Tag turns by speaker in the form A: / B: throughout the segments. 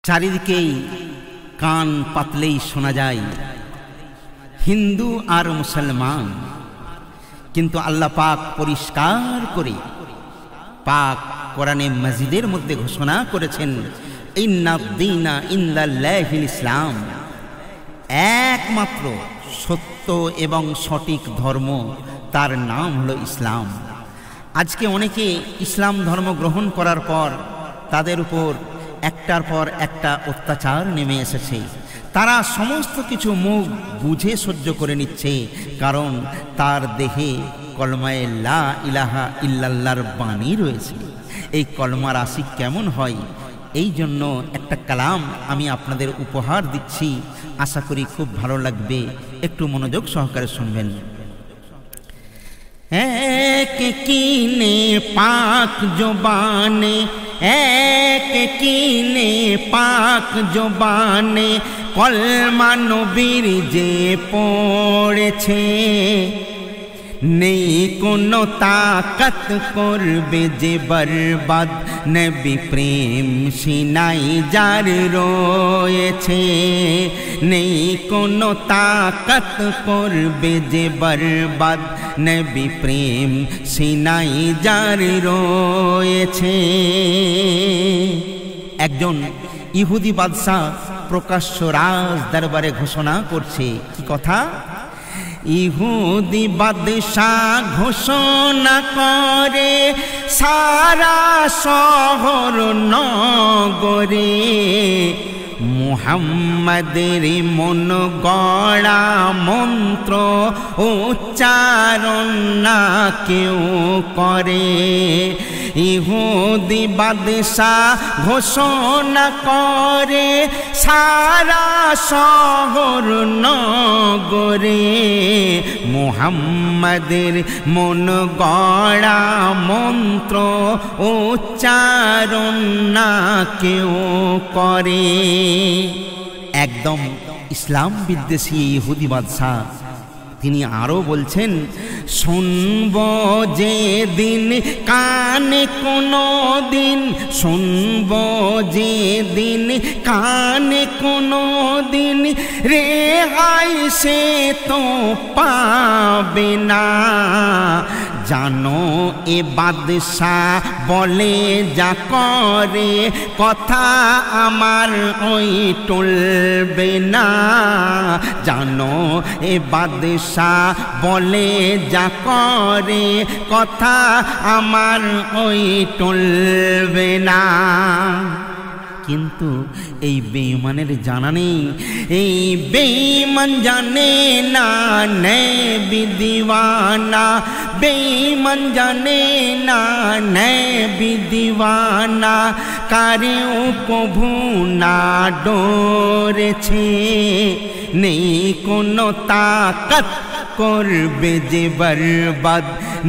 A: চারিদিকেই কান পাতলেই শোনা যায় হিন্দু আর মুসলমান, কিন্তু আল্লাহ পাক পরিষ্কার করে পাক কোরআনে মাজিদের মধ্যে ঘোষণা করেছেন, ইন্নাদ-দীনা ইনদাল্লাহিল ইসলাম, একমাত্র সত্য এবং সঠিক ধর্ম, তার নাম হলো ইসলাম। আজকে অনেকে ইসলাম ধর্ম গ্রহণ করার পর তাদের উপর একটার পর একটা অত্যাচার নেমে এসেছে। তারা সমস্ত কিছু মুখ বুঝে সহ্য করে নিচ্ছে, কারণ তার দেহে কলমায়ে লা ইলাহা ইল্লাল্লাহর বাণী রয়েছে। এই কলমার আশিক কেমন হয়, এই জন্য একটা কালাম আমি আপনাদের উপহার দিচ্ছি, আশা করি খুব ভালো লাগবে, একটু মনোযোগ সহকারে শুনবেন। এক কিনে পাক জবানে, এক কিনে পাক জবানে কলমা নবীর যে পড়েছে, নেই কোনো তাকত করবে যে বরবাদ, নবী প্রেম সিনাই যার রয়েছে। নেই কোনো তাকত করবে যে বরবাদ, নবী প্রেম সিনাই যার রয়েছে। একজন ইহুদি বাদশাহ প্রকাশ্য রাজ দরবারে ঘোষণা করছে, কি কথা? ইহুদি বাদশাহ ঘোষণা করে সারা শহর নগরে, মুহাম্মাদের মন গড়া মন্ত্র উচ্চারণ না কেউ করে। ইহুদি বাদশাহ ঘোষণা করে সারা শহর নগরে, মুহাম্মাদের মন গড়া মন্ত্র উচ্চারণ না কেউ করে। একদম ইসলাম বিদ্বেষী ইহুদি বাদশাহ তিনি আরো বলছেন, শুনব যে দিন কানে কোনো দিন, শুনব যে দিন কানে কোনো দিন, রেহাই সে তো পাবে না। জানো এ বাদশাহ বলে যা করে, কথা আমার ওই টলবে না। জানো এ বাদশাহ বলে যা করে, কথা আমার ওই টলবে না। কিন্তু এই বেঈমানের জানা নেই, এই বেঈমান জানে না নবী দিওয়ানা, বেঈমান জানে না নবী দিওয়ানা, কারেও কভু না ডরেছে। নেই কোনো তাকত করবে যে বরবাদ,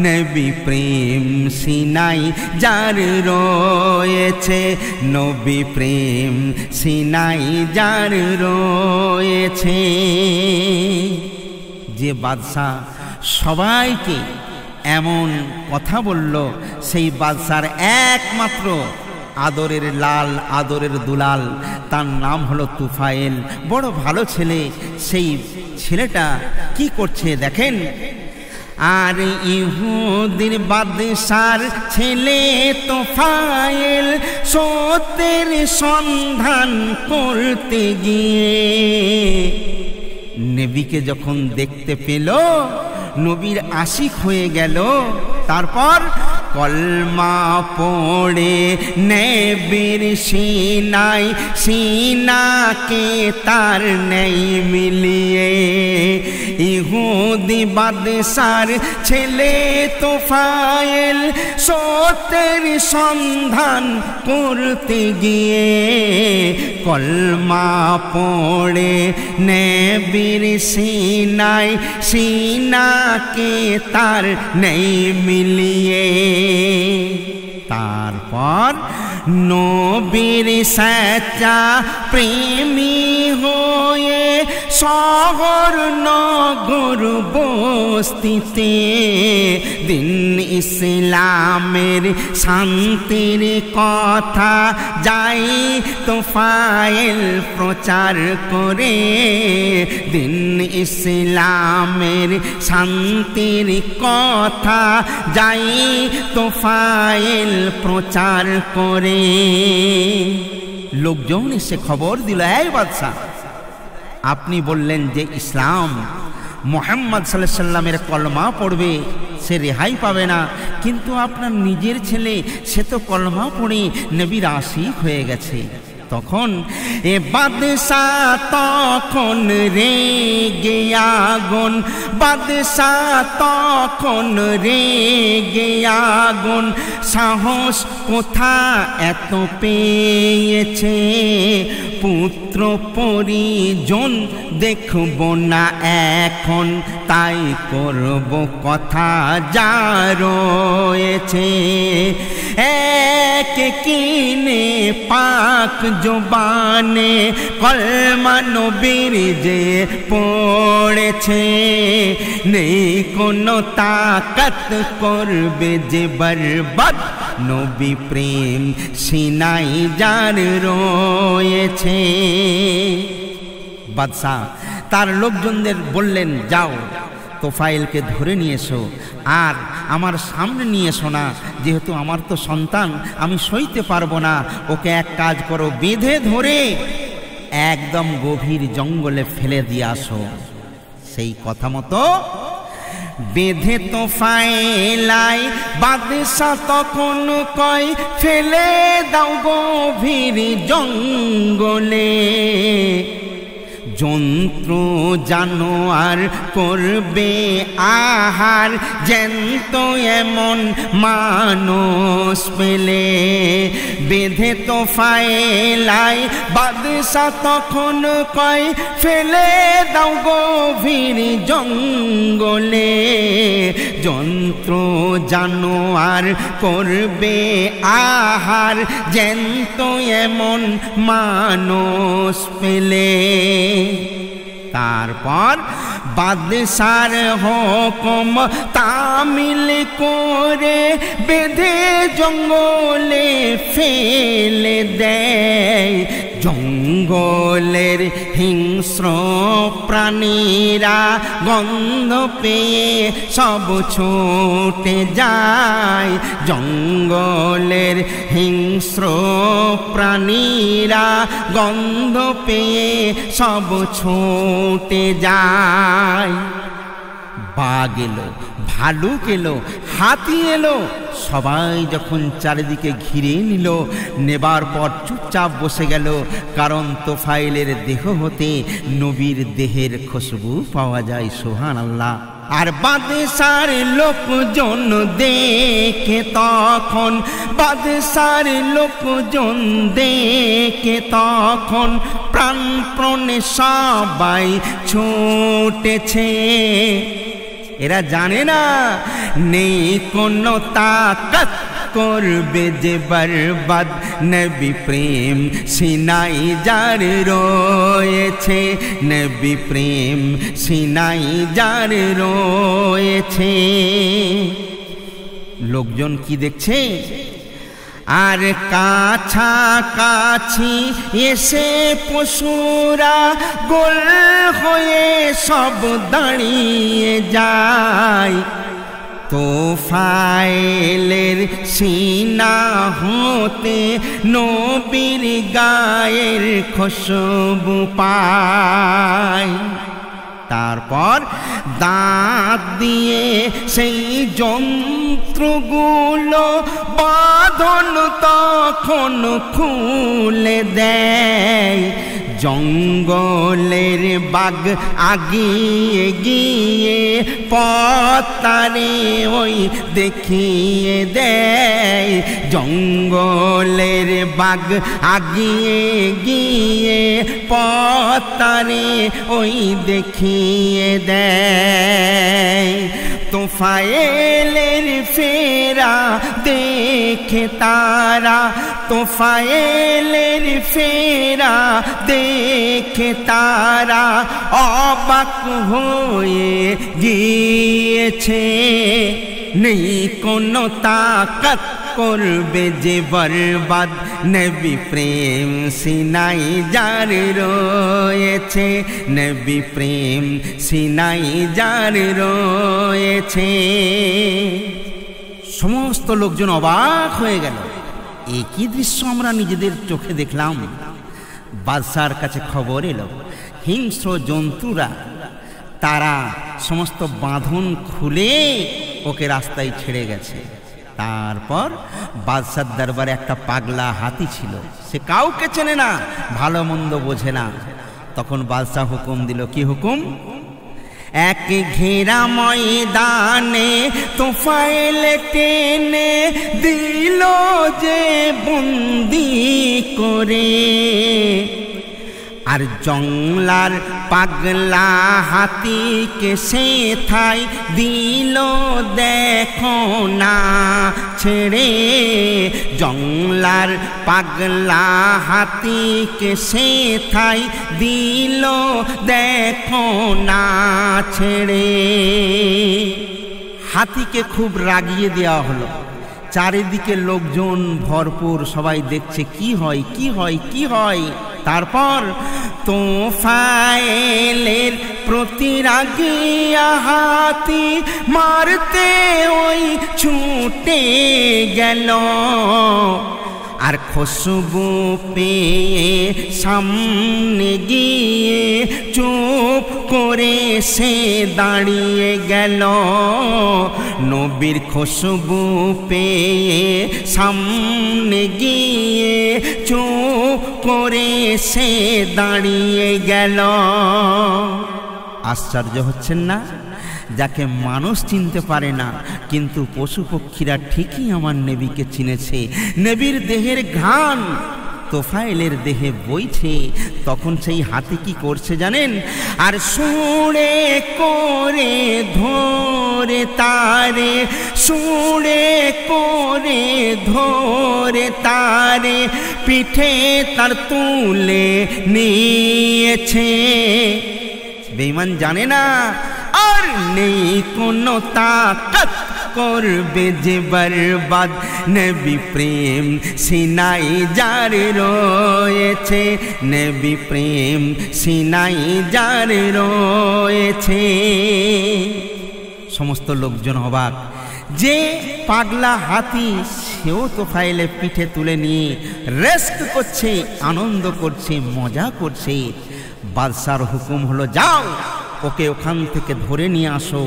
A: নবী প্রেম সিনাই যার রয়েছে, নবী প্রেম সিনাই যার রয়েছে। যে বাদশাহ সবাইকে এমন কথা বলল, সেই বাদশার একমাত্র আদরের লাল, আদরের দুলাল, তার নাম হলো তুফাইল। বড় ভালো ছেলে। সেই ছেলেটা কি করছে দেখেন। আর ইহুদির বাদশার ছেলে তুফাইল সত্যের সন্ধান করতে গিয়ে নবীকে যখন দেখতে পেল, নবীর আশিক হয়ে গেল। তারপর কলমা পড়ে নবীর সিনাই, সিনাকে তার নেই মিলিয়ে। ইহুদি বাদশার ছেলে তুফাইল সত্যের সন্ধান করতে গিয়ে, কলমা পড়ে নবীর সিনাই, সিনাকে তার নেই মিলিয়ে। তারপর নবীর সচ্চা প্রেমী হয়ে শহর নগর বস্তিতে দিন ইসলামের শান্তির কথা যাই তোফায়েল প্রচার করে, দিন ইসলামের শান্তির কথা যাই তোফায়েল প্রচার করে। লোকজন এসে খবর দিল, এই বাদশা, আপনি বললেন যে ইসলাম মুহাম্মদ সাল্লাল্লাহু আলাইহি সাল্লামের কলমা পড়বে সে রেহাই পাবে না, কিন্তু আপনার নিজের ছেলে সে তো কলমা পড়ে নবীর আশিক হয়ে গেছে। তখন এ বাদশা তখন রেগে আগুন, বাদশা তখন রেগে আগুন, সাহস কোথা এত পেয়েছে, পুত্র পরিজন দেখব না এখন, তাই করব কথা যা রয়েছে। এক কিনে পাক জবানে কলমা নবীর যে পড়েছে, নেই কোনো তাকাত করবে যে বরবাদ, নবী প্রেম সিনাই যার রয়েছে। বাদশাহ তার লোকজনদের বললেন, যাও তোফায়েলকে ধরে নিয়ে এসো, আর আমার সামনে নিয়ে এসো না, যেহেতু আমার তো সন্তান, আমি সইতে পারবো না। ওকে এক কাজ করো, বেঁধে ধরে একদম গভীর জঙ্গলে ফেলে দিয়ে আসো। সেই কথা মতো বেঁধে তোফায়েলাই বাদশা তখন কয়, ফেলে দাও গভীর জঙ্গলে, যন্ত্র জানোয়ার করবে আহার, জ্যান্ত এমন মানুষ পেলে। বেঁধে তোফায়েলাই বাদশা তখন কয়, ফেলে দাও গভীর জঙ্গলে, যন্ত্র জানোয়ার করবে আহার, জ্যান্ত এমন মানুষ পেলে। তারপর বাদশার হুকুম তামিল করে বেঁধে জঙ্গলে ফেলে দেয়। জঙ্গলের হিংস্র প্রাণীরা গন্ধ পেয়ে সব ছুটে যায়, জঙ্গলের হিংস্র প্রাণীরা গন্ধ পেয়ে সব ছুটে যায়। বাঘ এলো, ভালুক এলো, হাতি এলো, সবাই যখন চারিদিকে ঘিরে নিল, নেবার পর চুপচাপ বসে গেল, কারণ তোফায়েলের দেহ হতে নবীর দেহের খুশবু পাওয়া যায়। সুবহানাল্লাহ। আর বাদশার লোকজন দেখে তখন, বাদশার লোকজন দেখে তখন, প্রাণপণে সবাই ছুটেছে। এরা জানে না নেই কোনো তাকাত করবে যে বরবাদ, নবী প্রেম সিনাই যার রয়েছে, নবী প্রেম সিনাই যার রয়েছে। লোকজন কি দেখছে? আর কাছাকাছি এসে পশুরা গোল হয়ে সব দাঁড়িয়ে যায়। তোফায়েলের সিনা হতে নবীর গায়ের খুশবু পায়। তারপর দাঁত দিয়ে সেই যন্ত্রগুলো বাঁধন তখন খুলে দেয়। জঙ্গলের বাঘ আগিয়ে গিয়ে পতারে ওই দেখিয়ে দেয়। জঙ্গলের বাঘ আগিয়ে গিয়ে পতারে ওই দেখিয়ে দেয়। তোফায়েলের ফেরা দেখে তারা, তোফায়েলের ফেরা দেখে তারা অবাক হয়ে গিয়েছে। নেই কোনো তাকত করবে যে বরবাদ, নবী প্রেম সিনাই যার রয়েছে, নবী প্রেম সিনাই যার রয়েছে। সমস্ত লোকজন অবাক হয়ে গেল। একই দৃশ্য আমরা নিজেদের চোখে দেখলাম। বাদশার কাছে খবর এলো, হিংস্র জন্তুরা তারা সমস্ত বাঁধন খুলে ওকে রাস্তায় ছেড়ে গেছে। তারপর বাদশার দরবারে একটা পাগলা হাতি ছিল, সে কাউকে চেনে না, ভালো মন্দ বোঝে না। তখন বাদশাহ হুকুম দিল, কি হুকুম? এক ঘেরা ময়দানে তোফায়েল টেনে দিল যে বন্দি করে, আর জংলার পাগলা হাতিকে সেথায় দিল দেখো না ছেড়ে, জংলার পাগলা হাতিকে সেথায় দিল দেখো না ছেড়ে। হাতিকে খুব রাগিয়ে দেওয়া হলো। চারিদিকে লোকজন ভরপুর, সবাই দেখছে কি হয় কি হয় কি হয়। তারপর তোফায়েলের প্রতি রাগিয়া হাতি মারতে ওই ছুটে গেল, আর খুশবু পেয়ে সামনে গিয়ে চুপ করে সে দাঁড়িয়ে গেল। নবীর খুশবু পেয়ে সামনে গিয়ে চুপ করে সে দাঁড়িয়ে গেল। আশ্চর্য হচ্ছেন না? যাকে মানুষ চিনতে পারে না, কিন্তু পশু পক্ষীরা ঠিকই আমার নবীকে চিনেছে। নবীর দেহের ঘ্রাণ তোফায়েলের দেহে বইছে। তখন সেই হাতি কি করছে জানেন? আর সুরে করে ধরে তারে, সুরে করে ধরে তারে পিঠে তার তুলে নিয়েছে। বেঈমান জানে না আর নেই কোনো তাকত করবে যে বরবাদ, নবী প্রেম সিনাই যার রয়েছে, নবী প্রেম সিনাই যার রয়েছে। সমস্ত লোকজন অবাক। যে পাগলা হাতি সেও তোফায়েলে পিঠে তুলে নিয়ে রেস্ট করছে, আনন্দ করছে, মজা করছে। বাদশার হুকুম হলো, যাও ওকে ওখান থেকে ধরে নিয়ে আসো।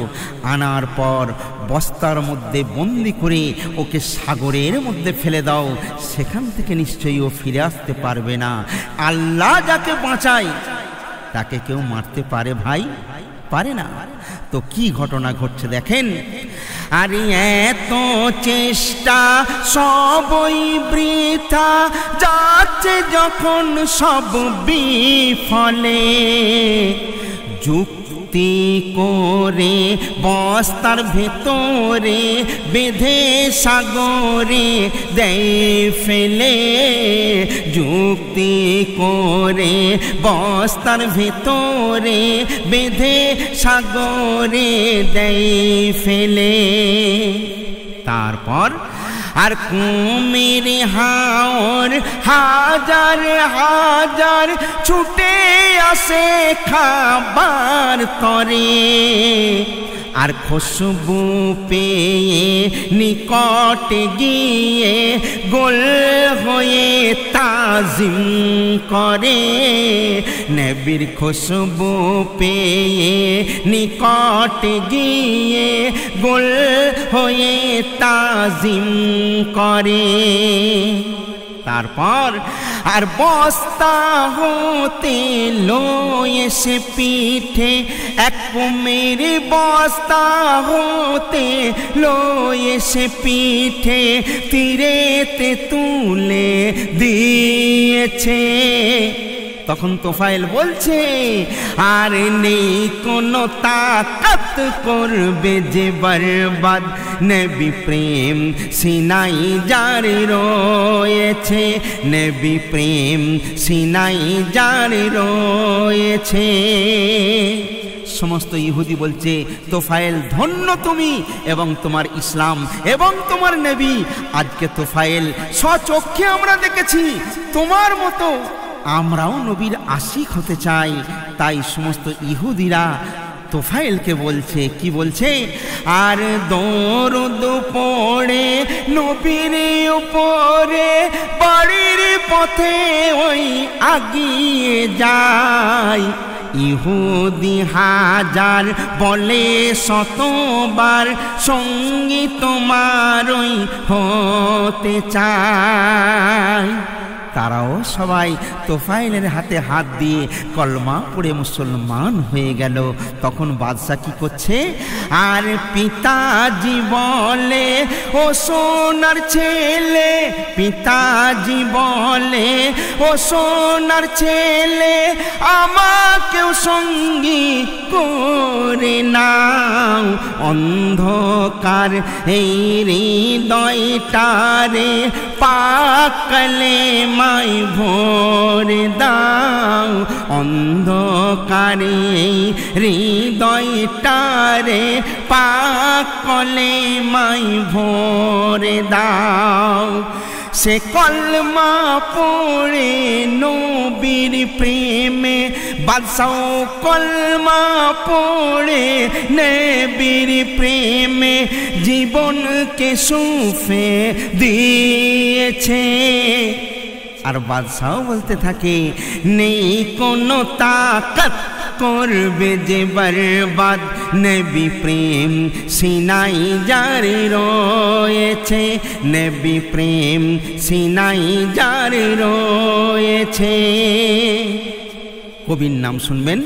A: আনার পর বস্তার মধ্যে বন্দি করে ওকে সাগরের মধ্যে ফেলে দাও, সেখান থেকে নিশ্চয়ই ও ফিরে আসতে পারবে না। আল্লাহ যাকে বাঁচায় তাকে কেউ মারতে পারে ভাই? পারে না। তো কি ঘটনা ঘটছে দেখেন। আর এত চেষ্টা সবই বৃথা যাচ্ছে যখন সব বিফলে, যুক্তি করে বস্তার ভেতরে বেঁধে সাগরে দেয় ফেলে, যুক্তি করে বস্তার ভেতরে বেঁধে সাগরে দেয় ফেলে। তারপর আর কুমির হাওর হাজার হাজার ছুটে আসে খাবার তরে, আর খুশবু পেয়ে নিকটে গিয়ে গোল হয়ে তাজিম করে, নবীর খুশবু পেয়ে নিকটে গিয়ে গোল হয়ে তাজিম করে। তারপর আর বস্তা হতে লয়ে সে পিঠে, এক কুমির বস্তা হতে লয়ে সে পিঠে তীরেতে তুলে দিয়েছে। তখন তোফায়েল বলছে, আর নেই কোনো তাকাত করবে যে বরবাদ, নবী প্রেম সিনাই যার রয়েছে, নবী প্রেম সিনাই যার রয়েছে। সমস্ত ইহুদি বলছে, তোফায়েল ধন্য তুমি এবং তোমার ইসলাম এবং তোমার নবী। আজকে তোফায়েল স্বচক্ষে আমরা দেখেছি, তোমার মতো আমরাও নবীর আশিক হতে চাই। তাই সমস্ত ইহুদিরা তোফায়েলকে বলছে, কি বলছে, আর দরুদ পড়ে নবীর উপরে বাড়ির পথে ওই আগিয়ে যায়। ইহুদি হাজার বলে শতবার সঙ্গী তোমারই হতে চায়। তারাও সবাই তোফায়েলের হাতে হাত দিয়ে কলমা পড়ে মুসলমান হয়ে গেল। তখন বাদশা কি করছে, আর পিতাজি বলে ও সোনার ছেলে, পিতাজি বলে ও সোনার ছেলে, আমাকেও সঙ্গী করে নাও। অন্ধকার এই হৃদয়টারে পাক কালেমায় ভরে দাও, অন্ধকারে হৃদয়টারে পাক কালেমায় ভরে দাও। সে কলমা পড়ে নবীর প্রেমে, বাদশাহ কলমা পড়ে নবীর প্রেমে জীবনকে সুফে দিয়েছে। আর বাদশাহ বলতে থাকে, নেই কোনো তাকাত করবে যে বরবাদ, নবী প্রেম সিনাই যার রয়েছে, নবী প্রেম সিনাই যার রয়েছে। কবির নাম শুনবেন,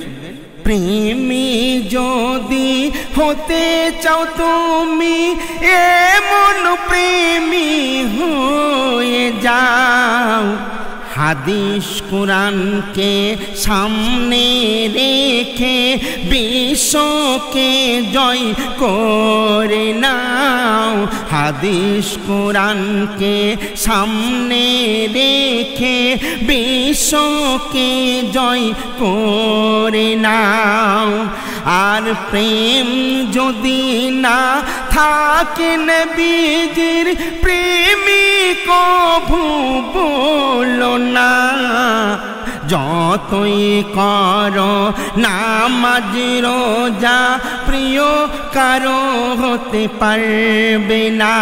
A: প্রেমী যদি হতে চাও তুমি, এমন প্রেমী হয়ে যাও। হাদিস কুরআনকে সামনে রেখে বিশ্বকে জয় করে নাও। হাদিস কুরআনকে সামনে রেখে বিশ্বকে জয় করে নাও। আর প্রেম যদি না থাকে নবীজির, প্রেমিক কভু বলো না। যতই করো নামাজ রোজা, প্রিয় কারো হতে পারবে না।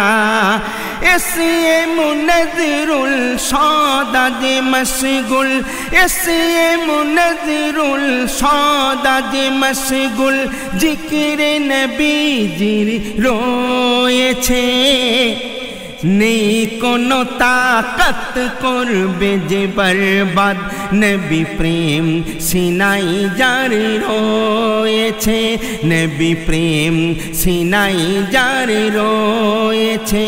A: এসে মুনজিরুল সদাজে মশগুল, এসে মুনজিরুল সদাজে মশগুল, জিকিরে নবীজির রয়েছে। নেই কোনো তাকাত করবে যে বরবাদ, নবী প্রেম সিনাই যার রয়েছে, নবী প্রেম সিনাই যার রয়েছে।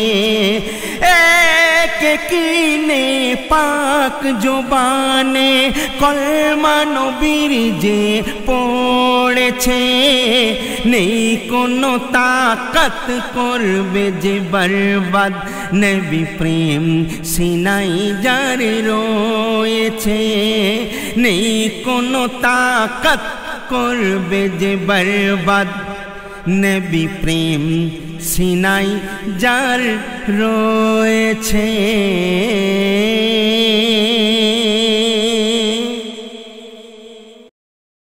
A: এক কিনে পাক জবানে কলমা নবীর যে পড়েছে, নেই কোনো তাকাত করবে যে বরবাদ, নবী প্রেম সিনাই যার রয়েছে। নেই কোনো তাকাত করবে যে বরবাদ, নবী প্রেম সিনাই যার রয়েছে।